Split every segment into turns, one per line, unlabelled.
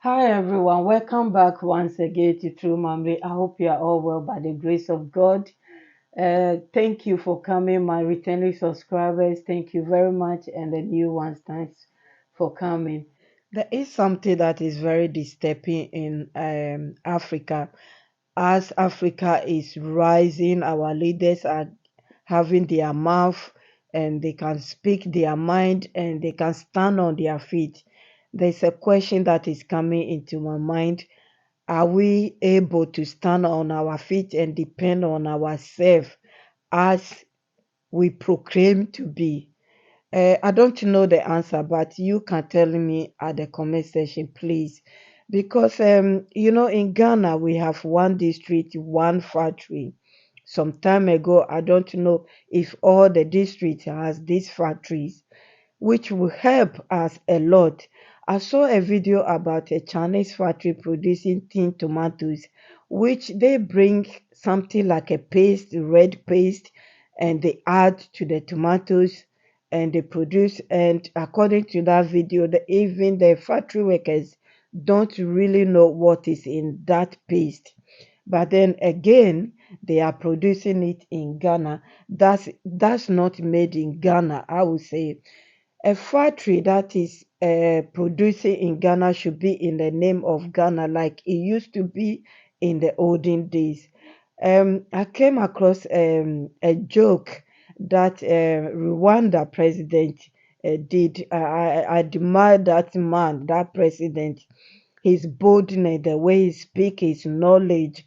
Hi everyone, welcome back once again to True Mommy. I hope you are all well by the grace of God. Thank you for coming, my returning subscribers. Thank you very much, and the new ones, thanks for coming. There is something that is very disturbing in Africa. As Africa is rising, our leaders are having their mouth and they can speak their mind and they can stand on their feet. There's a question that is coming into my mind. Are we able to stand on our feet and depend on ourselves as we proclaim to be? I don't know the answer, but you can tell me at the comment section, please. Because, in Ghana, we have one district, one factory. Some time ago, I don't know if all the districts has these factories, which will help us a lot. I saw a video about a Chinese factory producing tin tomatoes, which they bring something like a paste, red paste, and they add to the tomatoes and they produce. And according to that video, even the factory workers don't really know what is in that paste. But then again, they are producing it in Ghana. That's not made in Ghana, I would say. A factory that is producing in Ghana should be in the name of Ghana, like it used to be in the olden days. I came across a joke that Rwanda president did. I admire that man, that president, his boldness, the way he speaks, his knowledge.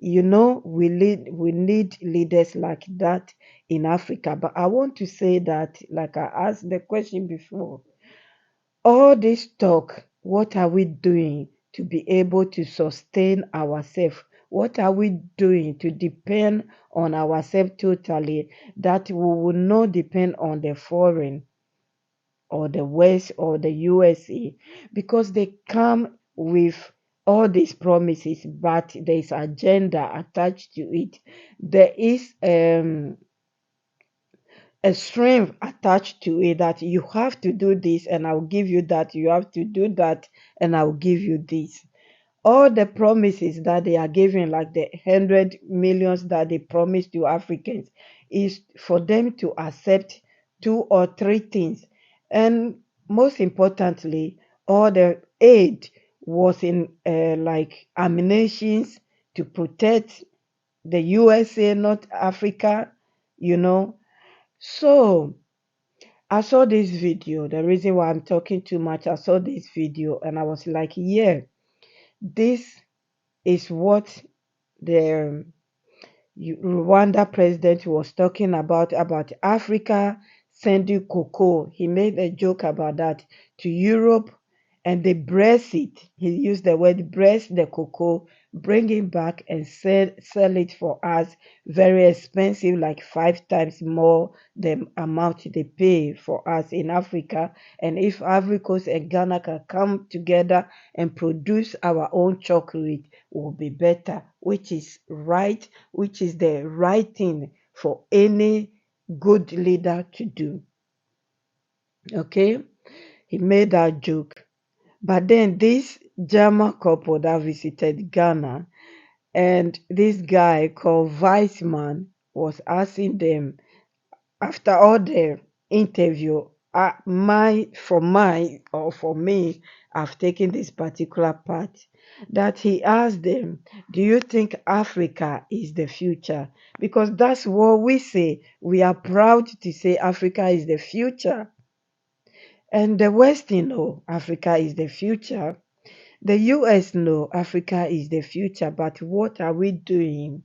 We need leaders like that in Africa. But I want to say that, like I asked the question before, all this talk, what are we doing to be able to sustain ourselves? What are we doing to depend on ourselves totally, that we will not depend on the foreign or the West or the USA? Because they come with all these promises, but there's agenda attached to it. There is a strength attached to it, that you have to do this and I'll give you that, you have to do that and I'll give you this. All the promises that they are giving, like the 100 millions that they promise to Africans, is for them to accept two or three things. And most importantly, all the aid was in like ammunitions to protect the USA, not Africa, you know. So I saw this video. The reason why I'm talking too much, I saw this video and I was like, yeah, this is what the Rwanda president was talking about Africa sending cocoa. He made a joke about that to Europe, and they press it. He used the word press the cocoa, bring it back and sell it for us very expensive, like 5 times more the amount they pay for us in Africa. And if Ivory Coast and Ghana can come together and produce our own chocolate, will be better, which is right, which is the right thing for any good leader to do. Okay, he made that joke. But then this German couple that visited Ghana, and this guy called Weissman was asking them after all the interview. For me, I've taken this particular part, that he asked them, do you think Africa is the future? Because that's what we say. We are proud to say Africa is the future. And the West know Africa is the future. The US know Africa is the future. But what are we doing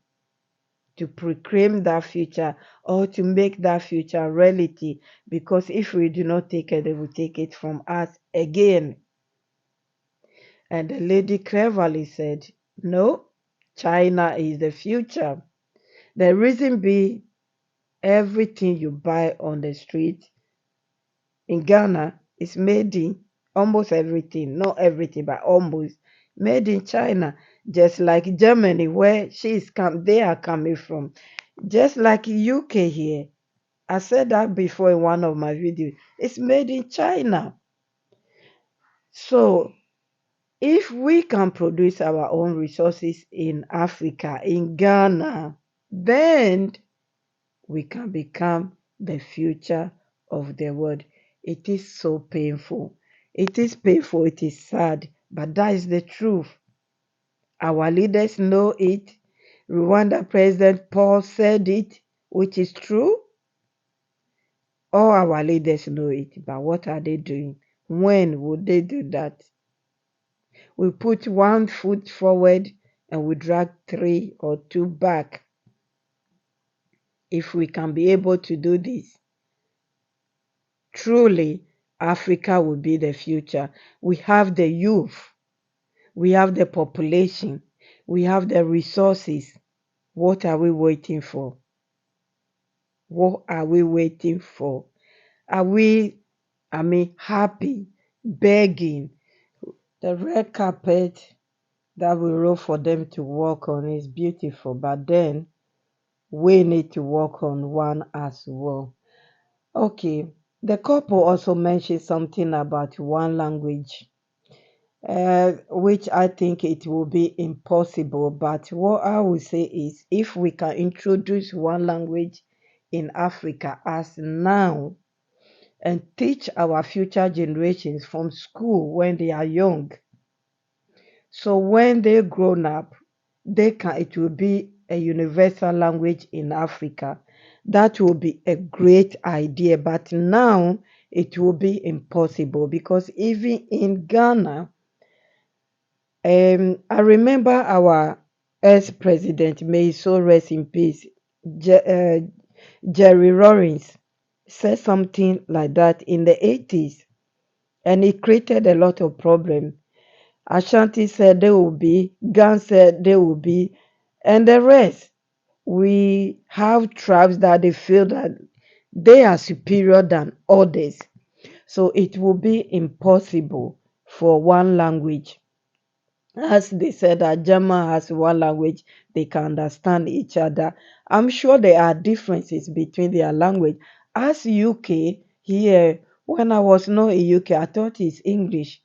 to proclaim that future, or to make that future reality? Because if we do not take it, they will take it from us again. And the lady cleverly said, no, China is the future. The reason be, everything you buy on the street in Ghana is made in, almost everything, not everything, but almost made in China. Just like Germany, where they are coming from. Just like UK here. I said that before in one of my videos. It's made in China. So If we can produce our own resources in Africa, in Ghana, then we can become the future of the world. It is so painful. It is painful, it is sad, but that is the truth. Our leaders know it. Rwanda President Paul said it, which is true. All our leaders know it, but what are they doing? When would they do that? We put one foot forward and we drag three or two back. If we can be able to do this, truly Africa will be the future. We have the youth, we have the population, we have the resources. What are we waiting for? What are we waiting for? Are we, happy, begging? The red carpet that we roll for them to walk on is beautiful, but then we need to work on one as well. Okay, the couple also mentioned something about one language, which I think it will be impossible. But what I will say is if we can introduce one language in Africa as now and teach our future generations from school when they are young, so when they grown up, it will be a universal language in Africa. That will be a great idea, but now it will be impossible because even in Ghana, I remember our ex-president, may he so rest in peace, Jerry Rawlings, said something like that in the 80s, and it created a lot of problem. Ashanti said there will be, Gan said there will be, and the rest. We have tribes that they feel that they are superior than others. So it will be impossible for one language. As they said that German has one language, they can understand each other. I'm sure there are differences between their language. As UK here, when I was not in UK, I thought it's English.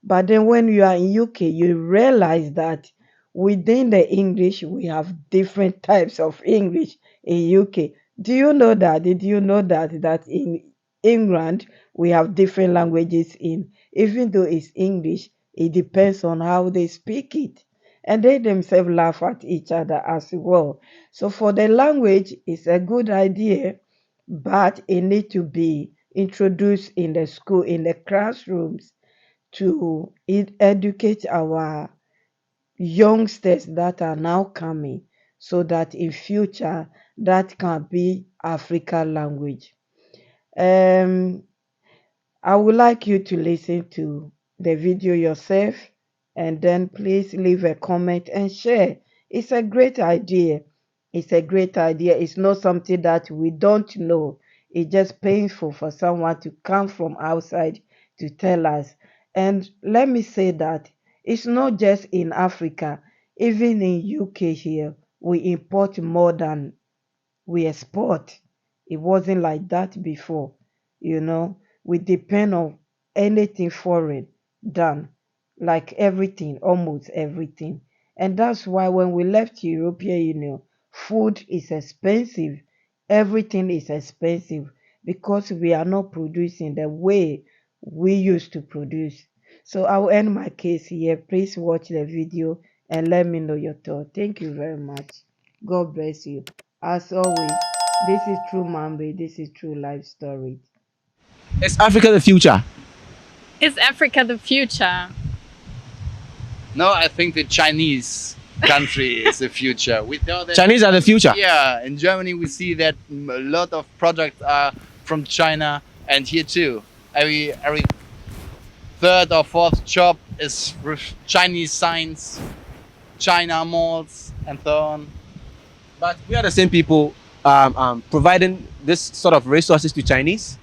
But then when you are in UK, you realize that within the English, we have different types of English in UK. Do you know that? Did you know that in England we have different languages in, even though it's English, it depends on how they speak it. And they themselves laugh at each other as well. So for the language, it's a good idea, but it needs to be introduced in the school, in the classrooms to educate our youngsters that are now coming so that in future that can be African language. Um, I would like you to listen to the video yourself and then please leave a comment and share. It's a great idea. It's a great idea. It's not something that we don't know. It's just painful for someone to come from outside to tell us. And let me say that it's not just in Africa, even in UK here, we import more than we export. It wasn't like that before. You know, we depend on anything foreign done, like everything, almost everything. And that's why when we left European Union, food is expensive. Everything is expensive because we are not producing the way we used to produce. So I'll end my case here. Please watch the video and let me know your thoughts. Thank you very much. God bless you. As always, this is True Mambe. This is True Life Story.
Is Africa the future?
Is Africa the future?
No, I think the Chinese country is the future. We know that.
Chinese are the future.
Yeah, in Germany we see that a lot of products are from China, and here too. Every third or fourth job is with Chinese signs, China malls, and so on.
But we are the same people providing this sort of resources to Chinese.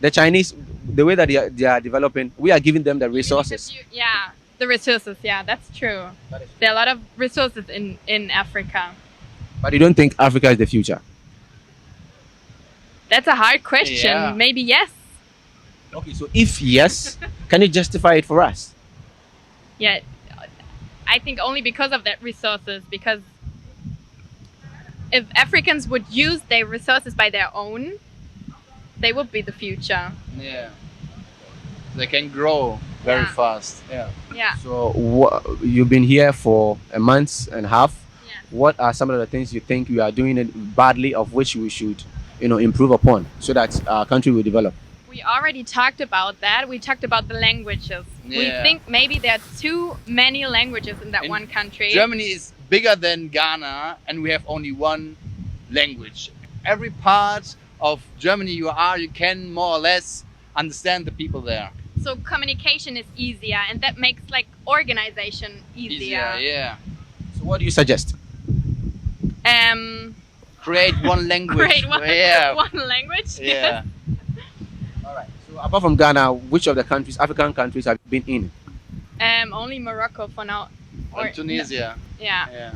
The Chinese, the way that they are developing, we are giving them the resources.
Yeah, the resources. Yeah, that's true. There are a lot of resources in Africa.
But you don't think Africa is the future?
That's a hard question.
Yeah.
Maybe yes.
Okay, so if yes, can you justify it for us?
Yeah, I think only because of that resources. Because if Africans would use their resources by their own, they would be the future.
Yeah. They can grow very
Yeah.
fast. Yeah.
Yeah.
So you've been here for a month and a half.
Yeah.
What are some of the things you think we are doing it badly, of which we should, improve upon, so that our country will develop?
We already talked about that. We talked about the languages. We
Yeah.
think maybe there are too many languages in that
In
one country.
Germany is bigger than Ghana, and we have only one language. Every part of Germany you can more or less understand the people there.
So communication is easier, and that makes like organization easier.
Yeah.
So what do you suggest?
Create one language.
Create one,
Yeah.
one language.
Yeah.
All right. So apart from Ghana, which of the countries, African countries, have you been in?
Only Morocco for now. Or-
And Tunisia.
Yeah.
Yeah.